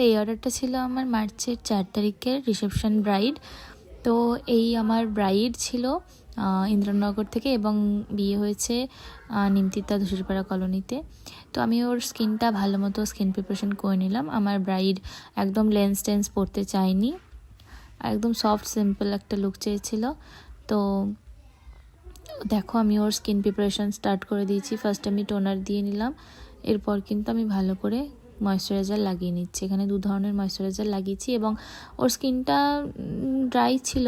এই অর্ডারটা ছিল আমার মার্চের 4 তারিখের রিসেপশন ব্রাইড। তো এই আমার ব্রাইড ছিল ইন্দ্রনগর থেকে এবং বিয়ে হয়েছে নিমতিতা ধূসরপাড়া কলোনিতে। তো আমি ওর স্কিনটা ভালো মতো স্কিন প্রিপারেশন করে নিলাম। আমার ব্রাইড একদম লেন্স টেন্স পরতে চায়নি, একদম সফট সিম্পল একটা লুক চেয়েছিল। তো দেখো আমি ওর স্কিন প্রিপারেশন স্টার্ট করে দিয়েছি। ফার্স্ট আমি টোনার দিয়ে নিলাম, এরপর কিন্তু আমি ভালো করে ময়েশ্চারাইজার লাগিয়ে নিচ্ছি। এখানে 2 ধরনের ময়েশ্চারাইজার লাগিয়েছি এবং ওর স্কিনটা ড্রাই ছিল,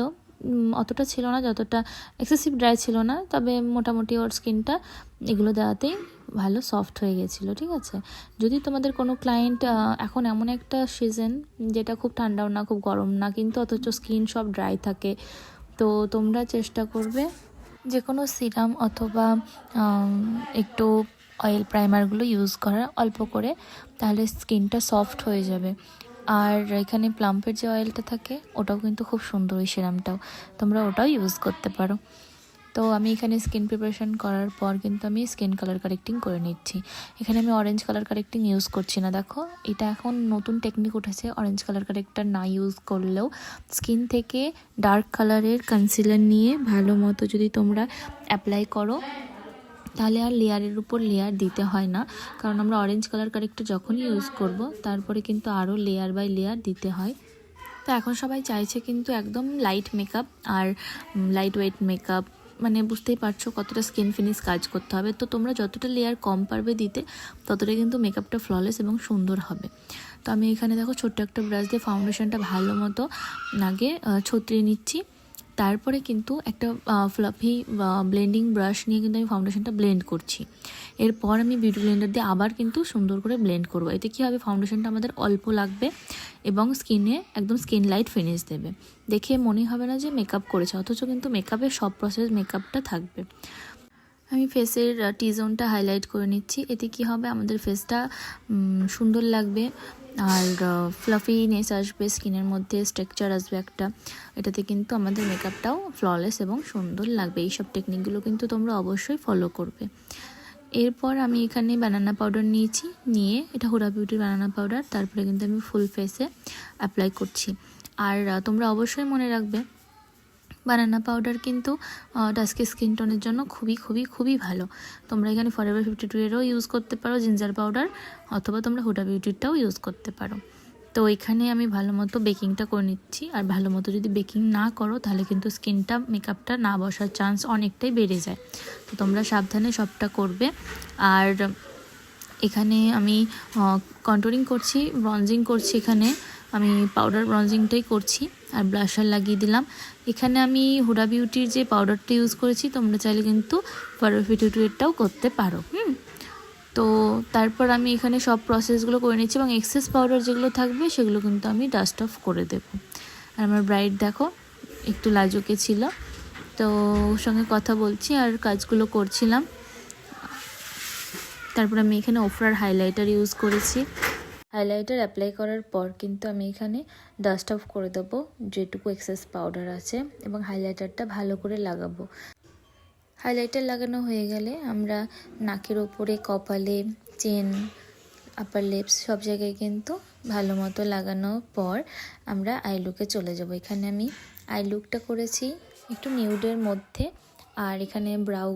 অতটা ছিল না, যতটা এক্সেসিভ ড্রাই ছিল না, তবে মোটামুটি ওর স্কিনটা এগুলো দেওয়াতেই ভালো সফট হয়ে গেছিলো। ঠিক আছে, যদি তোমাদের কোনো ক্লায়েন্ট এখন এমন একটা সিজন যেটা খুব ঠান্ডাও না খুব গরম না কিন্তু অথচ স্কিন সব ড্রাই থাকে, তো তোমরা চেষ্টা করবে যে কোনো সিরাম অথবা একটু অয়েল প্রাইমারগুলো ইউজ করা অল্প করে, তাহলে স্কিনটা সফট হয়ে যাবে। আর এখানে প্লাম্পের যে অয়েলটা থাকে ওটাও কিন্তু খুব সুন্দর, ওই সিরামটাও তোমরা ওটাও ইউজ করতে পারো। তো আমি এখানে স্কিন প্রিপারেশন করার পর কিন্তু আমি স্কিন কালার কারেক্টিং করে নিচ্ছি। এখানে আমি অরেঞ্জ কালার কারেক্টিং ইউজ করছি না। দেখো এটা এখন নতুন টেকনিক উঠেছে, অরেঞ্জ কালার কারেক্টার না ইউজ করলেও স্কিন থেকে ডার্ক কালারের কনসিলার নিয়ে ভালো মতো যদি তোমরা অ্যাপ্লাই করো তাহলে আর লেয়ারের উপর লেয়ার দিতে হয় না, কারণ আমরা অরেঞ্জ কালার কারেক্টার যখনই ইউজ করব তারপরে কিন্তু আরও লেয়ার বাই লেয়ার দিতে হয়। তো এখন সবাই চাইছে কিন্তু একদম লাইট মেকআপ আর লাইট ওয়েট মেকআপ, মানে বুঝতেই পারছো কতটা স্কিন ফিনিশ কাজ করতে হবে। তো তোমরা যতটা লেয়ার কম পারবে দিতে ততটা কিন্তু মেকআপটা ফ্ললেস এবং সুন্দর হবে। তো আমি এখানে দেখো ছোট্ট একটা ব্রাশ দিয়ে ফাউন্ডেশনটা ভালো মতো আগে ছত্রিয়ে নিচ্ছি। তারপরে কিন্তু একটা ফ্লাফি ব্লেন্ডিং ব্রাশ নিয়ে কিন্তু আমি ফাউন্ডেশনটা ব্লেন্ড করছি। এরপর আমি বিউটি ব্লেন্ডার দিয়ে আবার কিন্তু সুন্দর করে ব্লেন্ড করব। এতে কী হবে, ফাউন্ডেশনটা আমাদের অল্প লাগবে এবং স্কিনে একদম স্কিন লাইট ফিনিশ দেবে। দেখে মনেই হবে না যে মেকআপ করেছে, অথচ কিন্তু মেকআপের সব প্রসেস মেকআপটা থাকবে। আমি ফেসের টি জোনটা হাইলাইট করে নিচ্ছি। এতে কি হবে, আমাদের ফেসটা সুন্দর লাগবে আর ফ্লাফিনেস আসবে, স্কিনের মধ্যে স্ট্রাকচার আসবে একটা। এটাতে কিন্তু আমাদের মেকআপটাও ফ্ললেস এবং সুন্দর লাগবে। এইসব টেকনিকগুলো কিন্তু তোমরা অবশ্যই ফলো করবে। এরপর আমি এখানে বানানা পাউডার নিয়েছি, নিয়ে এটা হুডা বিউটির বানানা পাউডার, তারপরে কিন্তু আমি ফুল ফেসে অ্যাপ্লাই করছি। আর তোমরা অবশ্যই মনে রাখবে বানানা পাউডার কিন্তু ডাস্কি স্কিন টোনের জন্য খুবই খুবই খুবই ভালো। তোমরা এখানে ফরএভার 52-এরও ইউজ করতে পারো জিঞ্জার পাউডার, অথবা তোমরা হুডা বিউটিরটাও ইউজ করতে পারো। তো এখানে আমি ভালো মতো বেকিংটা করে নিচ্ছি। আর ভালো মতো যদি বেকিং না করো তাহলে কিন্তু স্কিনটা মেকআপটা না বসার চান্স অনেকটাই বেড়ে যায়। তো তোমরা সাবধানে সবটা করবে। আর এখানে আমি কন্ট্রোলিং করছি, ব্রঞ্জিং করছি। এখানে আমি পাউডার ব্রঞ্জিংটাই করছি আর ব্লাশার লাগিয়ে দিলাম। এখানে আমি হুডা বিউটির যে পাউডারটা ইউজ করেছি, তোমরা চাইলে কিন্তু ফরএভার 52-এরটাও করতে পারো। তো তারপর আমি এখানে সব প্রসেসগুলো করে নিচ্ছি এবং এক্সেস পাউডার যেগুলো থাকবে সেগুলো কিন্তু আমি ডাস্ট অফ করে দেব। আর আমার ব্রাইড দেখো একটু লাজুকে ছিল, তো ওর সঙ্গে কথা বলছি আর কাজগুলো করছিলাম। তারপর আমি এখানে ওফরার হাইলাইটার ইউজ করেছি। হাইলাইটার অ্যাপ্লাই করার পর কিন্তু আমি এখানে ডাস্ট অফ করে দেবো যেটুকু এক্সেস পাউডার আছে এবং হাইলাইটারটা ভালো করে লাগাবো। হাইলাইটার লাগানো হয়ে গেলে আমরা নাকের ওপরে, কপালে, চেন, আপার লিপস সব জায়গায় কিন্তু ভালো মতো লাগানোর পর আমরা আই লুকে চলে যাব। এখানে আমি আই লুকটা করেছি একটু নিউডের মধ্যে, আর এখানে ব্রাউ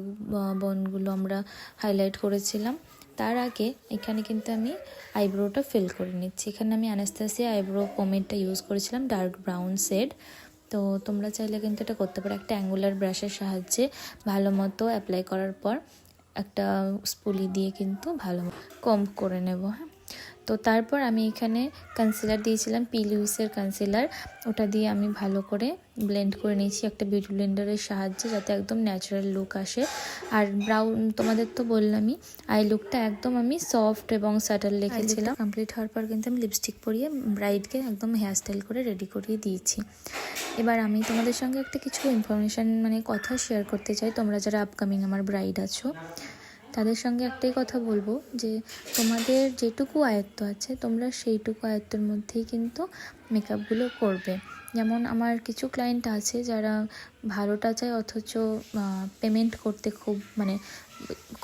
বোনগুলো আমরা হাইলাইট করেছিলাম। তার আগে এখানে কিন্তু আমি আইব্রোটা ফিল করে নিচ্ছি। এখানে আমি অ্যানাস্তাসিয়া আইব্রো পোমেডটা ইউজ করেছিলাম ডার্ক ব্রাউন শেড। তো তোমরা চাইলে কিন্তু এটা করতে পারো। একটা অ্যাঙ্গুলার ব্রাশের সাহায্যে ভালো মতো অ্যাপ্লাই করার পর একটা স্পুলি দিয়ে কিন্তু ভালো কম্ব করে নেব। হ্যাঁ, তো তারপর আমি এখানে কনসিলার দিয়েছিলাম, পি লুইসের কনসিলার, ওটা দিয়ে আমি ভালো করে ব্লেন্ড করে নিয়েছি একটা বিউটি ব্লেন্ডারের সাহায্যে, যাতে একদম ন্যাচারাল লুক আসে। আর ব্রাউন তোমাদের তো বললামই, আই লুকটা একদম আমি সফট এবং স্যাটেল রেখেছিলাম। কমপ্লিট হওয়ার পর কিন্তু আমি লিপস্টিক পরিয়ে ব্রাইডকে একদম হেয়ারস্টাইল করে রেডি করিয়ে দিয়েছি। এবার আমি তোমাদের সঙ্গে একটা কিছু ইনফরমেশান মানে কথা শেয়ার করতে চাই, তোমরা যারা আপকামিং আমার ব্রাইড আছো। তো তাদের সঙ্গে একটাই কথা বলবো যে তোমাদের যেটুকু আয়ত্ত আছে তোমরা সেইটুকু আয়ত্তের মধ্যেই কিন্তু মেকআপগুলো করবে। যেমন আমার কিছু ক্লায়েন্ট আছে যারা ভালোটা চায় অথচ পেমেন্ট করতে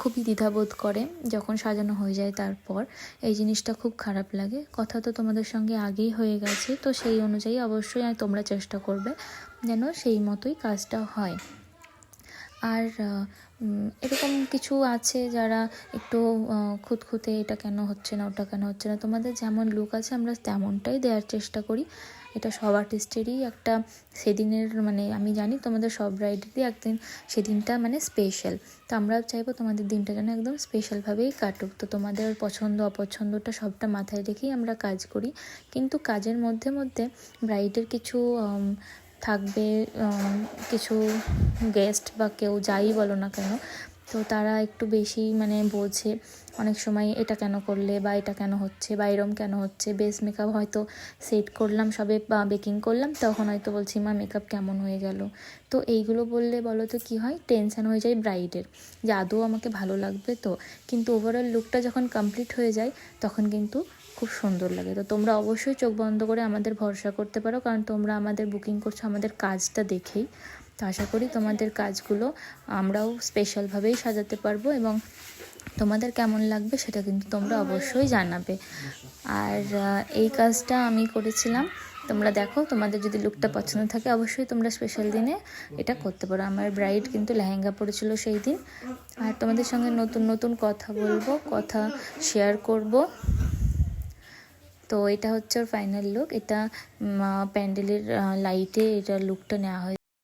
খুবই দ্বিধাবোধ করে যখন সাজানো হয়ে যায়। তারপর এই জিনিসটা খুব খারাপ লাগে। কথা তো তোমাদের সঙ্গে আগেই হয়ে গেছে, তো সেই অনুযায়ী অবশ্যই তোমরা চেষ্টা করবে যেন সেই মতোই কাজটা হয়। আর এরকম কিছু আছে যারা একটু খুঁতখুঁতে, এটা কেন হচ্ছে না, ওটা কেন হচ্ছে না। তোমাদের যেমন লুক আছে আমরা তেমনটাই দেওয়ার চেষ্টা করি। এটা সব আর্টিস্টেরই একটা সেদিনের আমি জানি তোমাদের সব ব্রাইডেরই একদিন সেদিনটা স্পেশাল। তো আমরা চাইবো তোমাদের দিনটা যেন একদম স্পেশালভাবেই কাটুক। তো তোমাদের পছন্দ অপছন্দটা সবটা মাথায় রেখেই আমরা কাজ করি। কিন্তু কাজের মধ্যে মধ্যে ব্রাইডের কিছু থাকবে, কিছু গেস্ট বা কেউ যাই বলো না কেন, তো তারা একটু বেশি বোঝে অনেক সময়, এটা কেন করলে বা এটা কেন হচ্ছে বা এরম কেন হচ্ছে। বেস মেকআপ হয়তো সেট করলাম সবে বা বেকিং করলাম, তখন হয়তো বলছি মা মেকআপ কেমন হয়ে গেল। তো এইগুলো বললে বলো তো কী হয়, টেনশান হয়ে যায় ব্রাইডের যে আদৌ আমাকে ভালো লাগবে তো। কিন্তু ওভারঅল লুকটা যখন কমপ্লিট হয়ে যায় তখন কিন্তু খুব সুন্দর লাগে। তো তোমরা অবশ্যই চোখ বন্ধ করে আমাদের ভরসা করতে পারো, কারণ তোমরা আমাদের বুকিং করছো আমাদের কাজটা দেখেই। তো আশা করি তোমাদের কাজগুলো আমরাও স্পেশালভাবেই সাজাতে পারবো এবং তোমাদের কেমন লাগবে সেটা কিন্তু তোমরা অবশ্যই জানাবে। আর এই কাজটা আমি করেছিলাম, তোমরা দেখো, তোমাদের যদি লুকটা পছন্দ থাকে অবশ্যই তোমরা স্পেশাল দিনে এটা করতে পারো। আমার ব্রাইড কিন্তু লেহেঙ্গা পরেছিল সেই দিন। আর তোমাদের সঙ্গে নতুন নতুন কথা বলবো, কথা শেয়ার করব। তো এটা হচ্ছে ওর ফাইনাল লুক। এটা প্যান্ডেলের লাইটে এটা লুকটা নেওয়া হয়েছে।